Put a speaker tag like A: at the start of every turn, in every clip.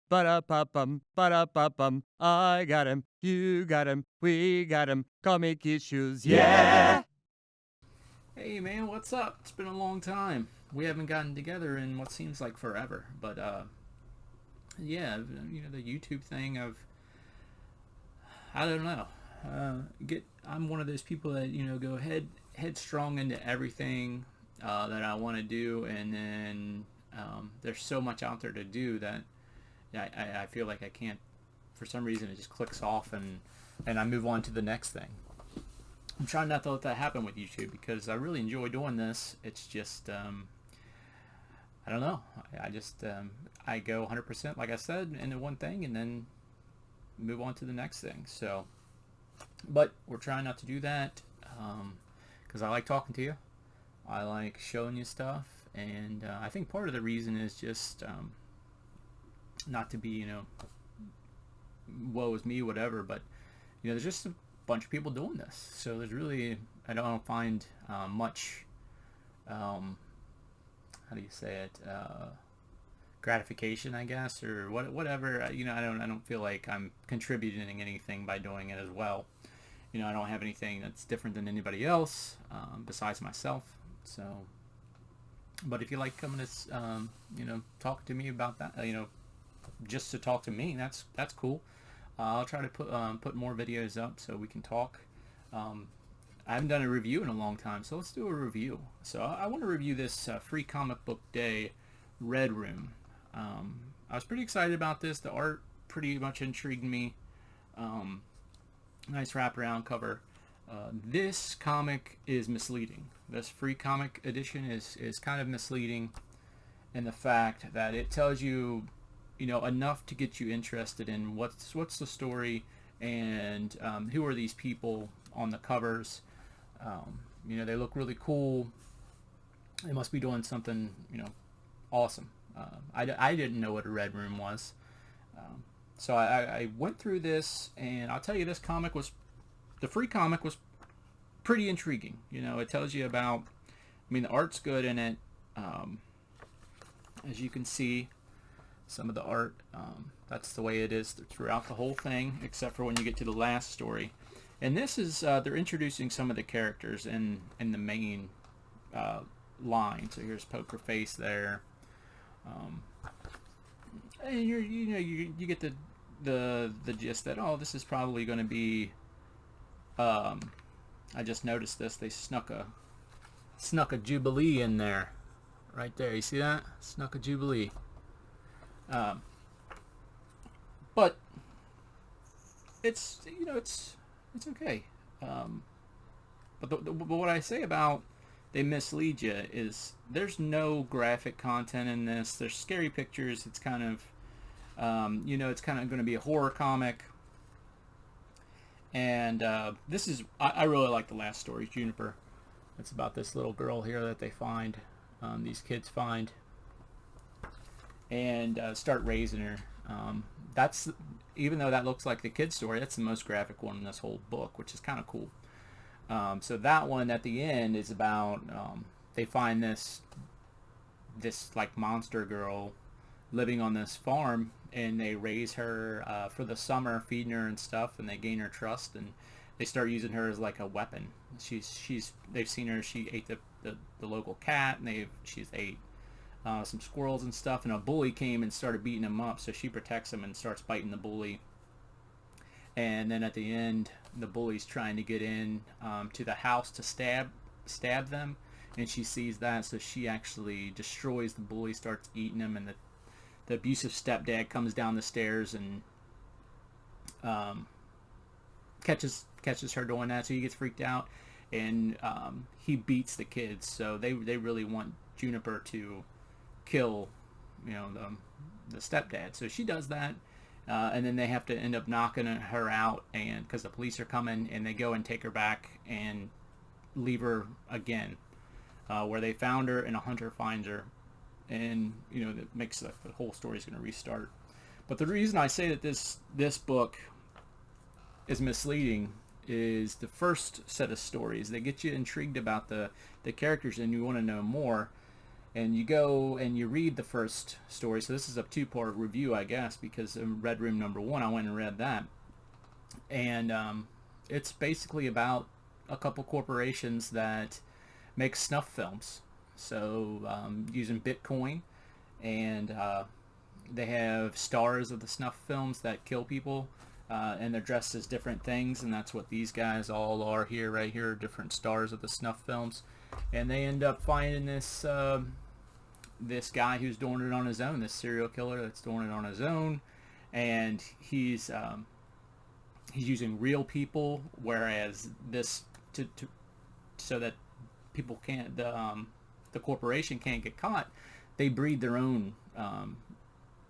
A: Ba-da-ba-bum. I got him, you got him, we got him. Comic issues, yeah!
B: Hey man, what's up? It's been a long time. We haven't gotten together in what seems like forever, but yeah, the YouTube thing of I don't know. Get I'm one of those people that go headstrong into everything that I want to do, and then there's so much out there to do that I feel like I can't. For some reason, it just clicks off, and I move on to the next thing. I'm trying not to let that happen with YouTube because I really enjoy doing this. It's just I don't know. I just I go 100% like I said into one thing and then move on to the next thing. So, but we're trying not to do that because I like talking to you. I like showing you stuff, and I think part of the reason is just not to be woe is me, whatever. But there's just a bunch of people doing this, so there's really I don't find much. How do you say it? Gratification, I guess, or whatever. I don't feel like I'm contributing anything by doing it as well. I don't have anything that's different than anybody else besides myself. So, but if you like coming to, talk to me about that, just to talk to me, that's cool. I'll try to put more videos up so we can talk. I haven't done a review in a long time, so let's do a review. So I want to review this Free Comic Book Day Red Room. I was pretty excited about this. The art pretty much intrigued me. Nice wraparound cover. This comic is misleading. This free comic edition is kind of misleading in the fact that it tells you, enough to get you interested in what's the story and who are these people on the covers. They look really cool. They must be doing something, awesome. I didn't know what a red room was. So I went through this, and I'll tell you, the free comic was pretty intriguing. It tells you about, the art's good in it. As you can see, some of the art, that's the way it is throughout the whole thing, except for when you get to the last story. And this is, they're introducing some of the characters in the main line. So here's Poker Face there. And you get the gist that, oh, this is probably going to be, I just noticed this, they snuck a Jubilee in there. Right there, you see that? Snuck a Jubilee. But it's okay. But what I say about they mislead you is there's no graphic content in this. There's scary pictures. It's kind of it's kind of going to be a horror comic. And this is I really like the last story, Juniper. It's about this little girl here that they find, these kids find, and start raising her. That's even though that looks like the kid's story, that's the most graphic one in this whole book, which is kind of cool. So that one at the end is about they find this like monster girl living on this farm, and they raise her for the summer, feeding her and stuff, and they gain her trust, and they start using her as like a weapon. They've seen her. She ate the local cat, and she's ate some squirrels and stuff, and a bully came and started beating him up, so she protects him and starts biting the bully. And then at the end, the bully's trying to get in to the house to stab them, and she sees that, so she actually destroys the bully, starts eating him, and the abusive stepdad comes down the stairs and catches her doing that, so he gets freaked out, and he beats the kids. So they really want Juniper to kill the stepdad, so she does that. And then they have to end up knocking her out, and because the police are coming, and they go and take her back and leave her again, where they found her, and a hunter finds her, and that makes the whole story is going to restart. But the reason I say that this book is misleading is the first set of stories. They get you intrigued about the characters, and you want to know more. And you go and you read the first story. So this is a two-part review, I guess, because in Red Room number 1, I went and read that. And it's basically about a couple corporations that make snuff films. So using Bitcoin, and they have stars of the snuff films that kill people, and they're dressed as different things, and that's what these guys all are here, right here, different stars of the snuff films. And they end up finding this guy who's doing it on his own, this serial killer that's doing it on his own, and he's using real people, whereas this so that people can't, the corporation can't get caught, they breed their own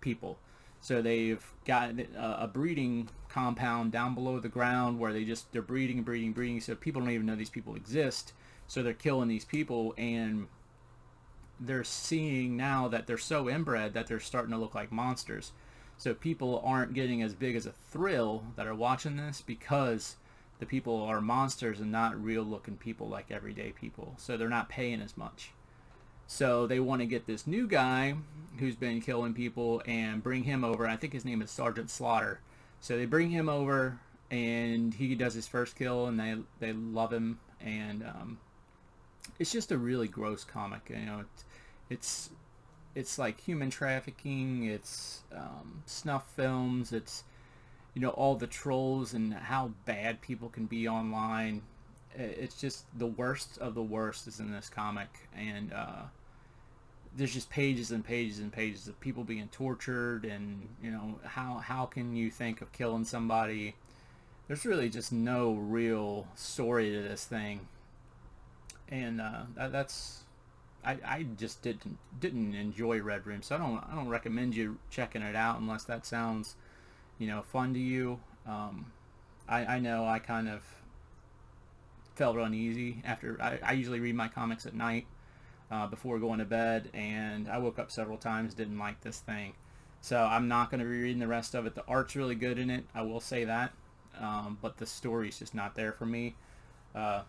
B: people. So they've got a breeding compound down below the ground where they're breeding and breeding and breeding, so people don't even know these people exist. So they're killing these people, and they're seeing now that they're so inbred that they're starting to look like monsters. So people aren't getting as big as a thrill that are watching this, because the people are monsters and not real looking people like everyday people. So they're not paying as much. So they want to get this new guy who's been killing people and bring him over. I think his name is Sergeant Slaughter. So they bring him over, and he does his first kill, and they love him. And it's just a really gross comic. You know, it's like human trafficking. It's snuff films. It's, you know, all the trolls and how bad people can be online. It's just the worst of the worst is in this comic, and there's just pages and pages and pages of people being tortured, and, you know, how can you think of killing somebody? There's really just no real story to this thing, and I just didn't enjoy Red Room, so I don't recommend you checking it out unless that sounds, you know, fun to you. I know I kind of felt uneasy after. I usually read my comics at night before going to bed, and I woke up several times, didn't like this thing. So I'm not going to be reading the rest of it. The art's really good in it, I will say that, but the story's just not there for me. But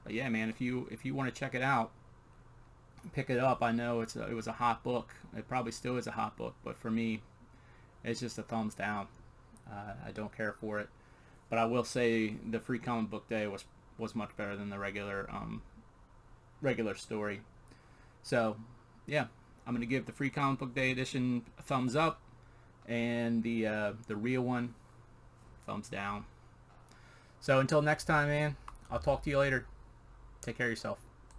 B: yeah, man, if you want to check it out, pick it up. I know it was a hot book. It probably still is a hot book, but for me, it's just a thumbs down. I don't care for it. But I will say the free comic book day was much better than the regular story. So yeah, I'm gonna give the free comic book day edition a thumbs up, and the real one, thumbs down. So until next time, man, I'll talk to you later. Take care of yourself.